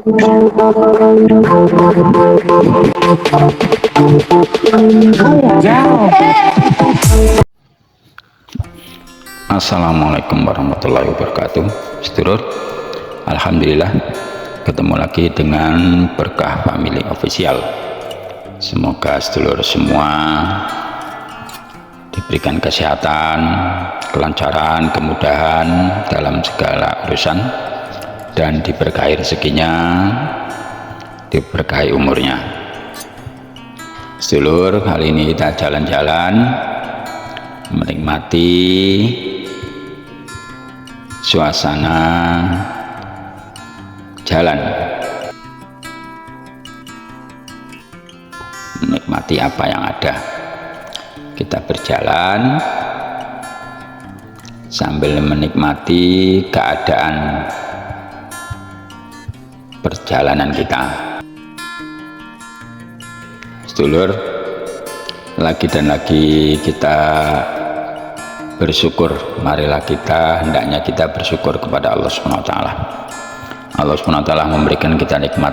Assalamualaikum warahmatullahi wabarakatuh. Sedulur, alhamdulillah ketemu lagi dengan Berkah Family Official. Semoga sedulur semua diberikan kesehatan, kelancaran, kemudahan dalam segala urusan, dan diberkahi rezekinya, diberkahi umurnya. Sedulur, kali ini kita jalan-jalan menikmati suasana jalan, menikmati apa yang ada. Kita berjalan sambil menikmati keadaan perjalanan kita. Sedulur, lagi dan lagi kita bersyukur. Marilah hendaknya kita bersyukur kepada Allah SWT. Allah SWT memberikan kita nikmat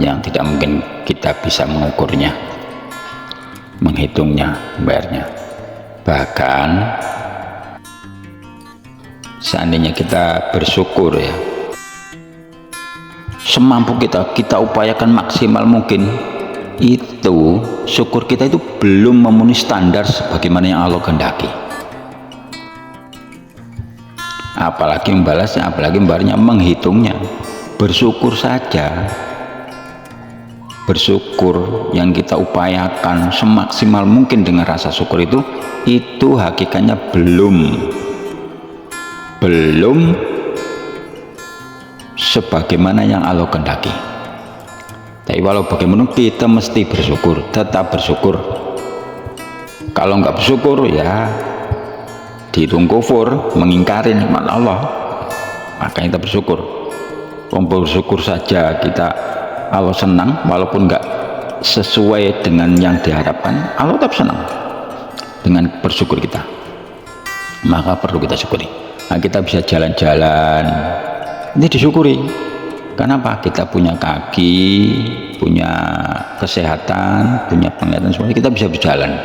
yang tidak mungkin kita bisa mengukurnya, menghitungnya, membayarnya. Bahkan seandainya kita bersyukur, ya, semampu kita upayakan maksimal mungkin, itu syukur kita itu belum memenuhi standar sebagaimana yang Allah kehendaki. Apalagi membalasnya, apalagi membayarnya, menghitungnya. Bersyukur saja, bersyukur yang kita upayakan semaksimal mungkin dengan rasa syukur itu hakikatnya belum sebagaimana yang Allah kehendaki. Tapi walau bagaimana kita mesti bersyukur, tetap bersyukur. Kalau nggak bersyukur, ya dihitung kufur, mengingkari nikmat Allah. Makanya kita bersyukur. Bersyukur saja kita, Allah senang walaupun nggak sesuai dengan yang diharapkan, Allah tetap senang dengan bersyukur kita. Maka perlu kita syukuri. Nah, kita bisa jalan-jalan, ini disyukuri. Kenapa? Kita punya kaki, punya kesehatan, punya penglihatan, semuanya kita bisa berjalan.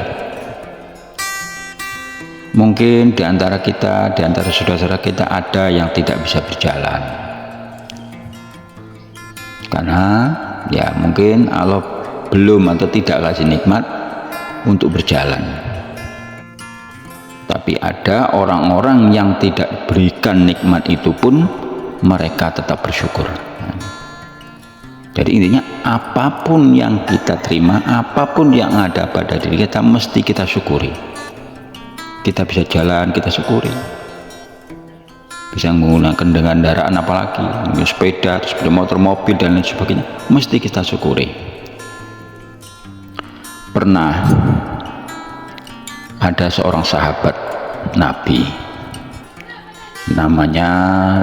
Mungkin di antara saudara-saudara kita ada yang tidak bisa berjalan, karena ya mungkin Allah belum atau tidak kasih nikmat untuk berjalan. Tapi ada orang-orang yang tidak berikan nikmat itu pun mereka tetap bersyukur. Jadi intinya, apapun yang kita terima, apapun yang ada pada diri kita, mesti kita syukuri. Kita bisa jalan, kita syukuri. Bisa menggunakan kendaraan apalagi, sepeda, sepeda motor, mobil, dan lain sebagainya, mesti kita syukuri. Pernah ada seorang sahabat Nabi, namanya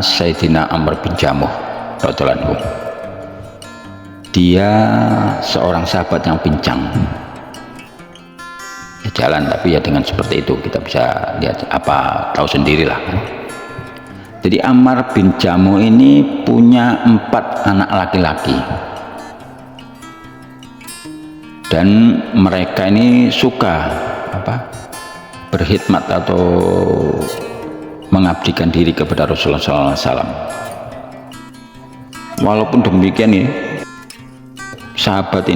Sayyidina Amr bin Jamuh radhiyallahu anhu. Dia seorang sahabat yang pincang, ya, jalan tapi ya dengan seperti itu kita bisa lihat, tahu sendirilah. Jadi Ammar bin Jamuh ini punya 4 anak laki-laki, dan mereka ini suka berkhidmat atau mengabdikan diri kepada Rasulullah SAW. Walaupun demikian, ya, sahabat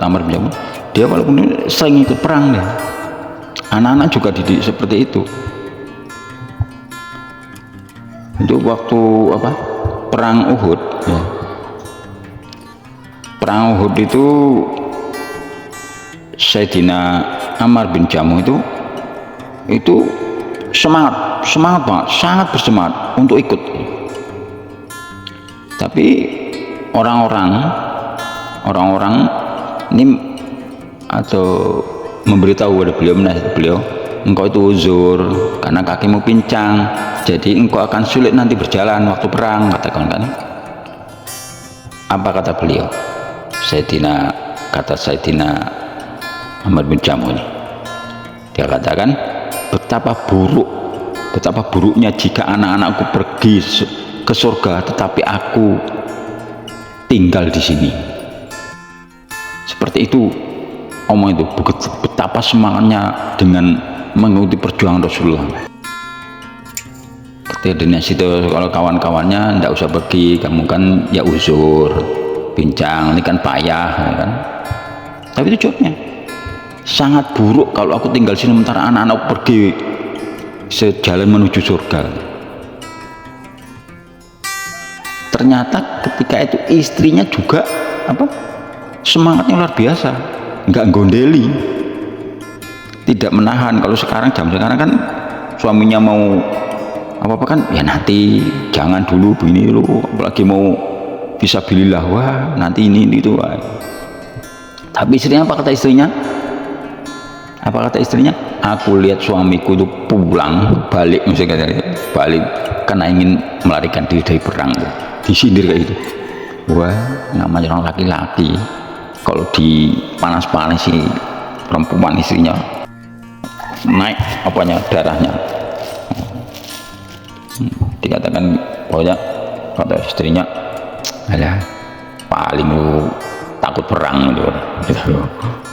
Ammar bin Jamuh, dia walaupun sering ikut perang, ya, anak-anak juga dididik seperti itu. Itu waktu perang Uhud, ya. Perang Uhud itu Sayyidina Ammar bin Jamuh itu semangat banget, sangat bersemangat untuk ikut. Tapi orang-orang ini atau memberitahu kepada beliau, menasihati beliau, engkau itu uzur karena kakimu pincang, jadi engkau akan sulit nanti berjalan waktu perang, katakan. Apa kata beliau? Sayyidina Ammar bin Jamuh ini, dia katakan, betapa buruk betapa buruknya jika anak-anakku pergi ke surga tetapi aku tinggal di sini. Seperti itu omong itu, betapa semangatnya dengan mengikuti perjuangan Rasulullah. Ketika situ kalau kawan-kawannya tidak usah pergi, kamu kan ya uzur, bincang, ini kan payah, ya kan? Tapi itu jawabnya sangat buruk kalau aku tinggal sini sementara anak-anakku pergi sejalan menuju surga. Ternyata ketika itu istrinya juga semangatnya luar biasa, nggak gondeli, tidak menahan. Kalau sekarang jam sekarang kan suaminya mau apa kan ya nanti, jangan dulu begini lo, apalagi mau fisabilillah, wah nanti ini itu. Wah. Tapi istrinya apa kata istrinya? Apa kata istrinya? Aku lihat suamiku itu pulang balik, misalnya balik karena ingin melarikan diri dari perang, disindir kayak gitu. Wah, namanya orang laki-laki kalau dipanas-panasi perempuan istrinya naik darahnya. Dikatakan pokoknya kata istrinya, alah paling lu takut perang gitu.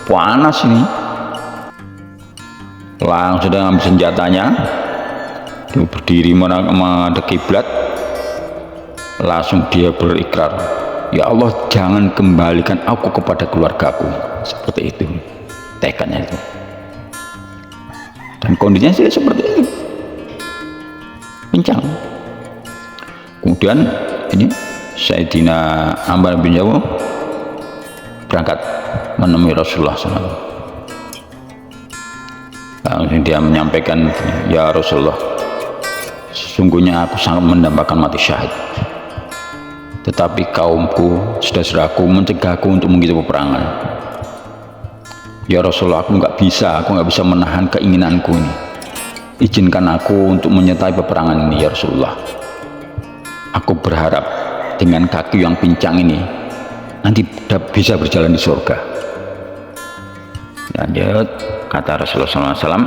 Panas ini. Langsung sudah ngambil senjatanya, dia berdiri menghadap kiblat, langsung dia berikrar, ya Allah jangan kembalikan aku kepada keluargaku. Seperti itu tekadnya itu, dan kondisinya sih seperti itu, pincang. Kemudian ini Sayyidina Ammar bin Jamuh berangkat menemui Rasulullah SAW. Langsung dia menyampaikan, ya Rasulullah, sesungguhnya aku sangat mendambakan mati syahid, tetapi kaumku, saudaraku mencegahku untuk mengikuti peperangan. Ya Rasulullah, aku nggak bisa menahan keinginanku ini. Izinkan aku untuk menyertai peperangan ini ya Rasulullah. Aku berharap dengan kaki yang pincang ini nanti bisa berjalan di surga. Lanjut, kata Rasulullah SAW,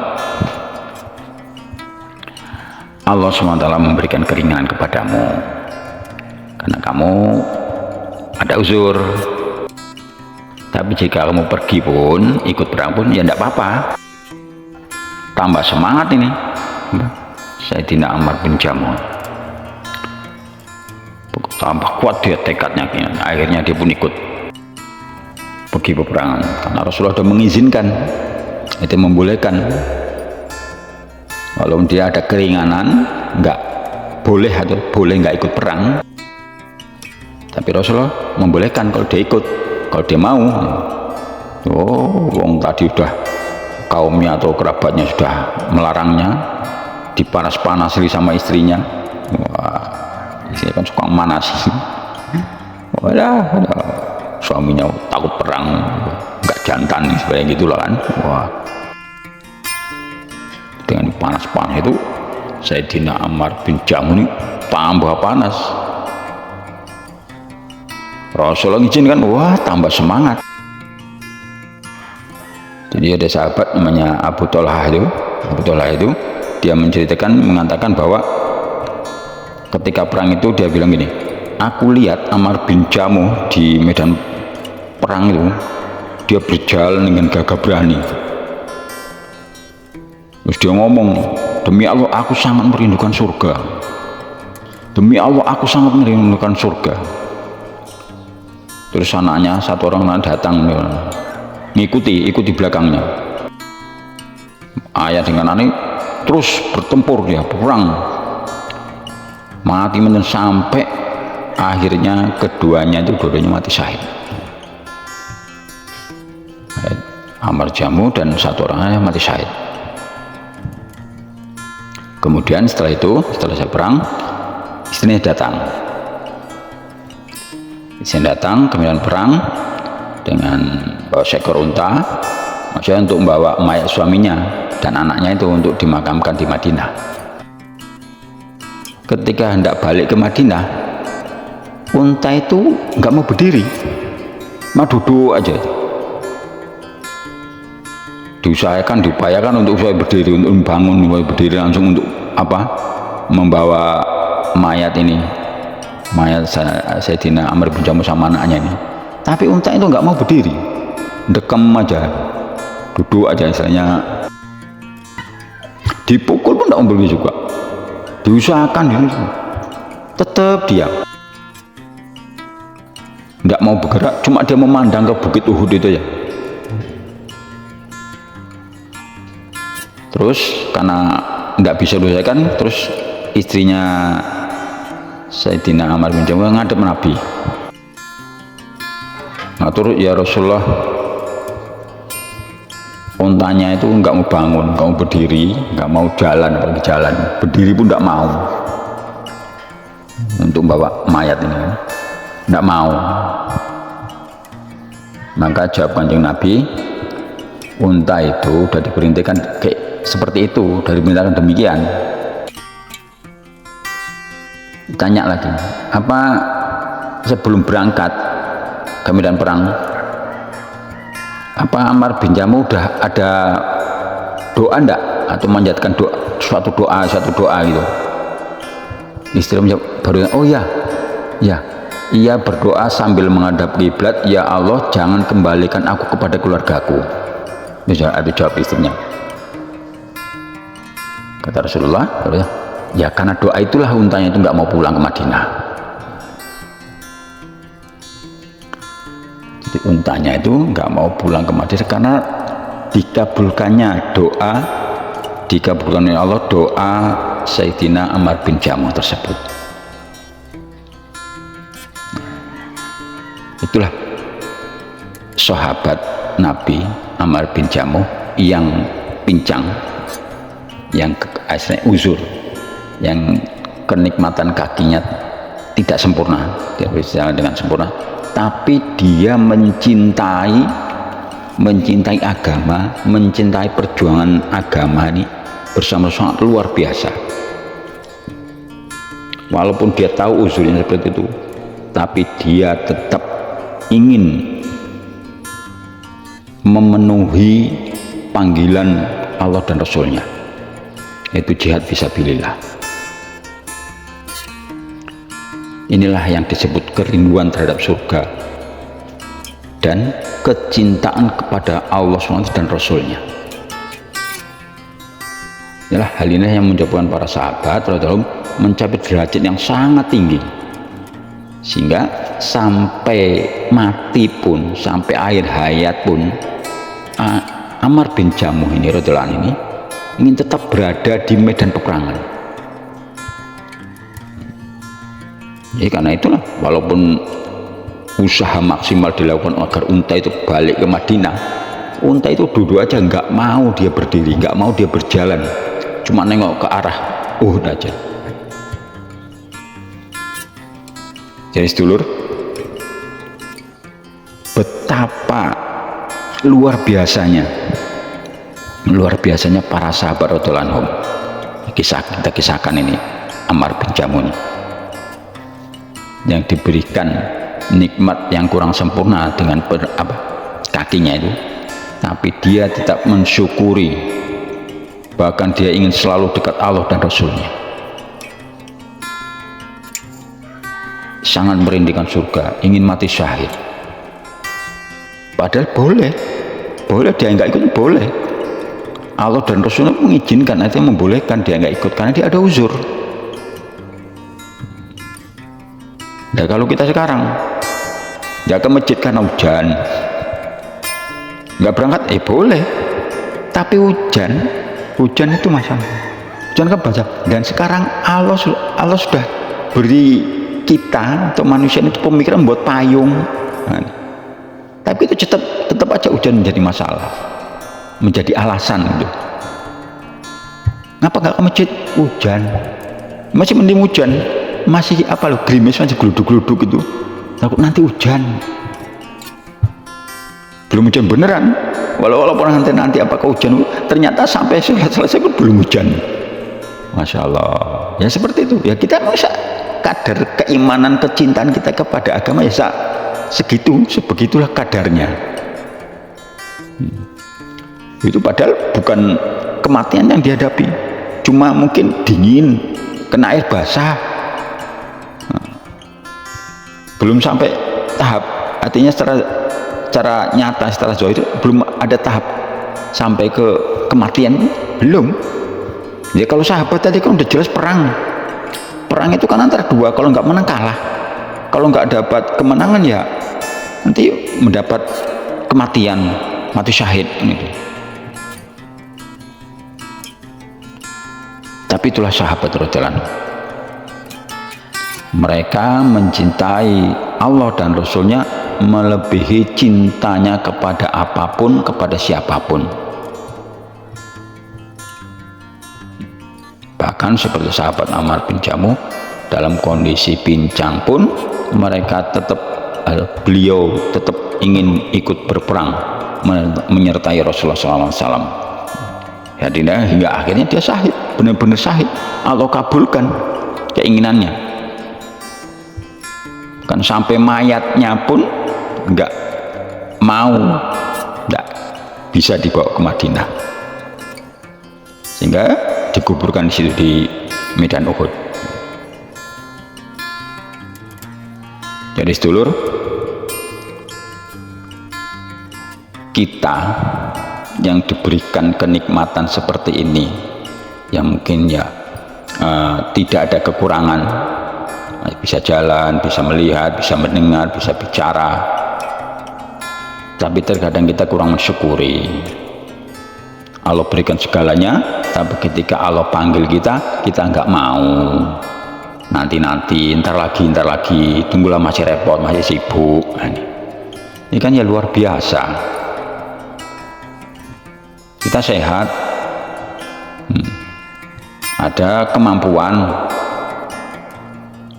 Allah SWT memberikan keringanan kepadamu karena kamu ada uzur. Tapi jika kamu pergi pun, ikut perang pun, ya tidak apa-apa. Tambah semangat ini Sayyidina Ammar bin Jamuh, tambah kuat dia tekadnya. Akhirnya dia pun ikut pergi peperangan karena Rasulullah sudah mengizinkan, itu membolehkan. Walaupun dia ada keringanan, nggak boleh atau boleh nggak ikut perang, tapi Rasulullah membolehkan kalau dia ikut, kalau dia mau. Wong tadi sudah kaumnya atau kerabatnya sudah melarangnya, dipanas-panasi sama istrinya. Wah, istrinya kan suka manas. Wadah, suaminya takut perang, nggak jantan seperti gitulah kan. Wah, dengan panas-panas itu Sayyidina Ammar bin Jamuh ini tambah panas. Rasulullah izinkan, wah tambah semangat. Jadi ada sahabat namanya Abu Thalhah itu dia mengatakan bahwa ketika perang itu dia bilang gini, aku lihat Ammar bin Jamuh di medan perang itu dia berjalan dengan gagah berani. Terus dia ngomong, demi Allah aku sangat merindukan surga, demi Allah aku sangat merindukan surga. Terus anaknya satu orang datang ikuti belakangnya. Ayah dengan anak terus bertempur, dia perang mati sampai akhirnya keduanya mati syahid. Ammar Jamuh dan satu orangnya mati syahid. Kemudian setelah selesai perang, istrinya datang, kemudian perang dengan bawa seekor unta, maksudnya untuk membawa mayat suaminya dan anaknya itu untuk dimakamkan di Madinah. Ketika hendak balik ke Madinah, unta itu nggak mau berdiri, mau duduk aja. Diupayakan untuk saya berdiri, untuk membangun, berdiri langsung untuk membawa mayat ini, mayat Sayyidina Amr bin Jamuh sama anaknya ini. Tapi unta itu nggak mau berdiri, dekem aja, duduk aja, misalnya dipukul pun nggak mau berdiri juga, diusahakan diri, tetap diam, nggak mau bergerak, cuma dia memandang ke bukit Uhud itu ya. Terus karena nggak bisa diselesaikan, terus istrinya Sayyidina Amr bin Jamuh ngadep Nabi, ngatur, ya Rasulullah, untanya itu nggak mau bangun, nggak mau berdiri, nggak mau jalan, apalagi jalan, berdiri pun nggak mau untuk bawa mayat ini, nggak mau. Maka jawab Kanjeng Nabi, unta itu sudah diperintahkan kayak seperti itu, dari perintahkan demikian. Tanya lagi, apa sebelum berangkat ke medan perang, apa Amr bin Jamuh udah ada doa enggak, atau manjatkan suatu doa gitu? Istri menjawab, baru, oh ya, ia berdoa sambil menghadap kiblat, ya Allah, jangan kembalikan aku kepada keluargaku. Itu jawab istrinya. Kata Rasulullah, ya karena doa itulah untanya itu nggak mau pulang ke Madinah. Jadi untanya itu nggak mau pulang ke Madinah karena dikabulkannya doa, dikabulkan oleh Allah doa Sayyidina Amr bin Jamuh tersebut. Itulah sahabat Nabi Amr bin Jamuh yang pincang, yang uzur, yang kenikmatan kakinya tidak sempurna, tidak bisa dengan sempurna, tapi dia mencintai agama, mencintai perjuangan agama ini bersama sangat luar biasa. Walaupun dia tahu uzurnya seperti itu, tapi dia tetap ingin memenuhi panggilan Allah dan Rasulnya, yaitu jihad fisabilillah. Inilah yang disebut kerinduan terhadap surga dan kecintaan kepada Allah SWT dan Rasulnya. Inilah hal ini yang menyebabkan para sahabat mencapai derajat yang sangat tinggi, sehingga sampai mati pun, sampai akhir hayat pun, Amr bin Jamuh ini radhiyallahu anhu ini ingin tetap berada di medan peperangan. Ya, karena itulah walaupun usaha maksimal dilakukan agar unta itu balik ke Madinah, unta itu duduk aja, nggak mau dia berdiri, nggak mau dia berjalan, cuma nengok ke arah Uhud aja. Jadi sedulur, betapa luar biasanya para sahabat radhiyallahu anhum. Kita kisahkan ini Amr bin Jamuh ini, yang diberikan nikmat yang kurang sempurna dengan kakinya itu, tapi dia tetap mensyukuri, bahkan dia ingin selalu dekat Allah dan Rasulnya, sangat merindukan surga, ingin mati syahid. Padahal boleh dia nggak ikut, boleh, Allah dan Rasulnya mengizinkan, artinya membolehkan dia nggak ikut karena dia ada uzur. Nah, kalau kita sekarang nggak ke masjid karena hujan, nggak berangkat, boleh, tapi hujan itu masalah, hujan kan banyak. Dan sekarang Allah sudah beri kita atau manusia itu pemikiran buat payung, tapi itu tetap aja hujan menjadi masalah, menjadi alasan gitu. Ngapa nggak ke masjid? Hujan, masih mending hujan, masih gerimis, masih geluduk-geluduk gitu, takut nanti hujan. Belum hujan beneran, walaupun nanti apakah hujan, ternyata sampai selesai pun belum hujan. Masya Allah, ya seperti itu ya. Kita masa kadar keimanan, kecintaan kita kepada agama ya sebegitulah kadarnya. Itu padahal bukan kematian yang dihadapi, cuma mungkin dingin, kena air basah. Belum sampai tahap, artinya secara nyata setelah zahir belum ada tahap sampai ke kematian, belum. Ya kalau sahabat tadi kan udah jelas perang itu kan antara dua, kalau nggak menang kalah, kalau nggak dapat kemenangan ya nanti mendapat kematian, mati syahid gitu. Tapi itulah sahabat radhiyallahu anhu. Mereka mencintai Allah dan Rasulnya melebihi cintanya kepada apapun, kepada siapapun. Bahkan seperti sahabat Ammar bin Jamuh, dalam kondisi pincang pun beliau tetap ingin ikut berperang menyertai Rasulullah SAW. Ya, hingga akhirnya dia syahid, benar-benar syahid. Allah kabulkan keinginannya. Kan sampai mayatnya pun enggak bisa dibawa ke Madinah, sehingga dikuburkan di situ di medan Uhud. Jadi sedulur, kita yang diberikan kenikmatan seperti ini, yang mungkin ya tidak ada kekurangan, bisa jalan, bisa melihat, bisa mendengar, bisa bicara, tapi terkadang kita kurang mensyukuri. Allah berikan segalanya, tapi ketika Allah panggil kita nggak mau. Nanti, ntar lagi, tunggulah, masih repot, masih sibuk. Ini kan ya luar biasa. Kita sehat, ada kemampuan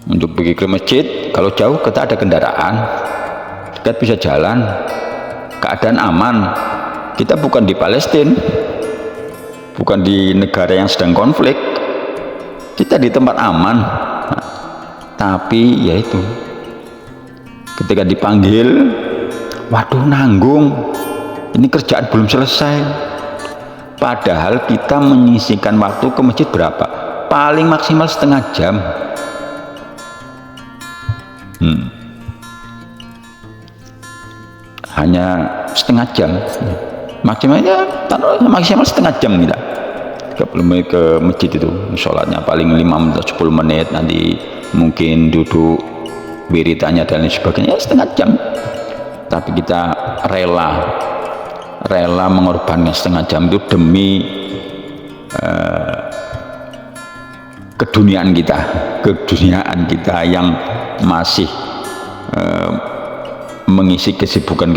untuk pergi ke masjid. Kalau jauh kita ada kendaraan, dekat bisa jalan, keadaan aman. Kita bukan di Palestina, bukan di negara yang sedang konflik, kita di tempat aman. Tapi ya itu, ketika dipanggil, waduh, nanggung, ini kerjaan belum selesai. Padahal kita menyisihkan waktu ke masjid berapa? Paling maksimal setengah jam. Hanya setengah jam, maksimal setengah jam kita. 30 menit ke masjid itu, sholatnya paling 5 menit 10 menit, nanti mungkin duduk wiritannya dan lain sebagainya, setengah jam. Tapi kita rela mengorbankan setengah jam itu demi keduniaan kita yang masih mengisi kesibukan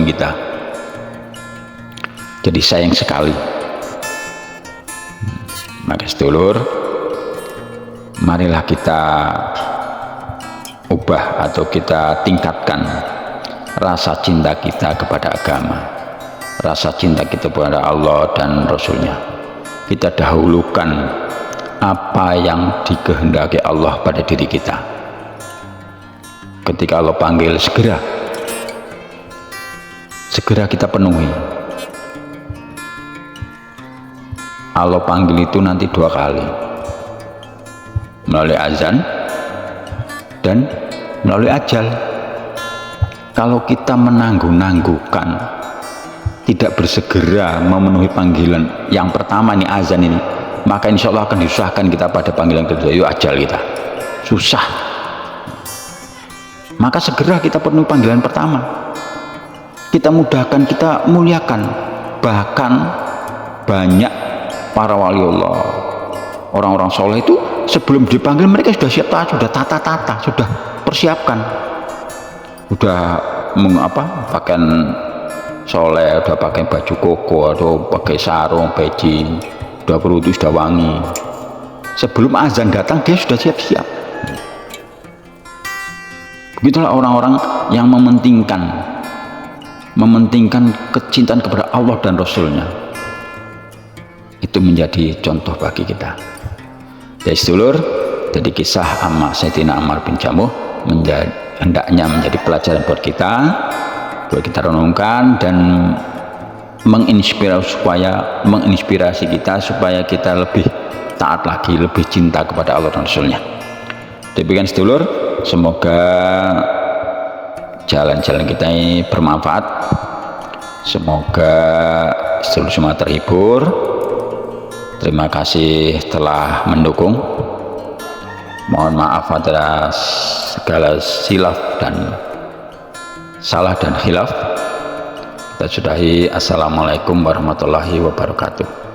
kita. Jadi sayang sekali. Maka sedulur, marilah kita ubah atau kita tingkatkan rasa cinta kita kepada agama, rasa cinta kita kepada Allah dan Rasulnya. Kita dahulukan apa yang dikehendaki Allah pada diri kita. Ketika Allah panggil, segera kita penuhi. Allah panggil itu nanti 2 kali, melalui azan dan melalui ajal. Kalau kita menangguh-nangguhkan, tidak bersegera memenuhi panggilan yang pertama ini, azan ini, maka insya Allah akan disusahkan kita pada panggilan kedua, yaitu ajal kita. Susah. Maka segera kita penuhi panggilan pertama. Kita mudahkan, kita muliakan. Bahkan banyak para wali Allah, orang-orang soleh itu sebelum dipanggil mereka sudah siap, sudah tata-tata, sudah persiapkan, sudah pakaian soleh, sudah pakai baju koko atau pakai sarung, peci, sudah berwudu, sudah wangi. Sebelum azan datang dia sudah siap-siap. Begitulah orang-orang yang mementingkan kecintaan kepada Allah dan Rasulnya. Itu menjadi contoh bagi kita. Jadi sedulur, jadi kisah Sayyidina Ammar bin Jamuh hendaknya menjadi pelajaran buat kita renungkan dan menginspirasi kita supaya kita lebih taat lagi, lebih cinta kepada Allah dan Rasulnya. Demikian sedulur, semoga jalan-jalan kita ini bermanfaat, semoga sedulur semua terhibur. Terima kasih telah mendukung. Mohon maaf atas segala silaf dan salah dan khilaf. Kita sudahi. Assalamualaikum warahmatullahi wabarakatuh.